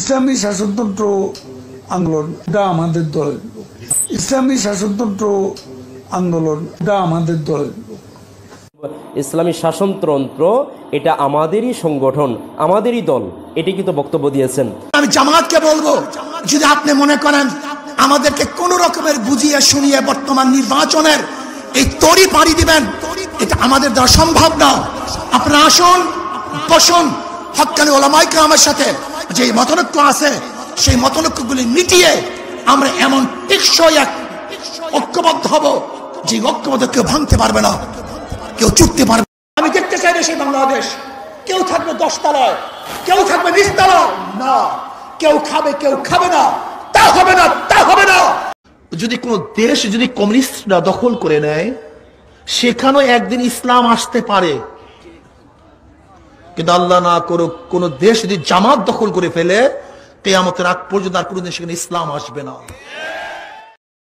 ইসলামী শাসনতন্ত্র আন্দোলনটা আমাদের দলের লোক। ইসলামী শাসনতন্ত্র আন্দোলনটা আমাদের দলের লোক। ইসলামী শাসনতন্ত্র এটা আমাদেরই সংগঠন, আমাদেরই দল, এটি কিন্তু বক্তব্য দিয়েছেন। আমি জামাতকে বলবো, যদি আপনি মনে করেন আমাদেরকে কোন রকমের বুঝিয়ে শুনিয়ে বর্তমান নির্বাচনের এই তরি পাড়ি দিবেন, এটা আমাদের দ্বারা সম্ভব না। আপনারা আসুন, বসুন, হক্কানি ওলামায়ে কেরামের সাথে যে মতনৈক্য আছে সেই মতনৈক্যগুলি মিটিয়ে আমরা এমন টেকসই এক ঐক্যবদ্ধ হব যে ঐক্যবদ্ধ কেউ ভাঙতে পারবে না, কেউ চুকতে পারবে। আমি দেখতে চাই সেই বাংলাদেশ কেউ থাকবে 10 তলায়, কেউ থাকবে 20 তলায়, না, কেউ খাবে কেউ খাবে না, তা হবে না, তা হবে না। যদি কোন দেশ যদি কমিউনিস্টরা দখল করে নেয়, সেখানেও একদিন ইসলাম আসতে পারে, কিন্তু আল্লাহ না করুক কোন দেশ যদি জামাত দখল করে ফেলে, কিয়ামতের আগ পর্যন্ত আর কোনদিন সেখানে ইসলাম আসবে না।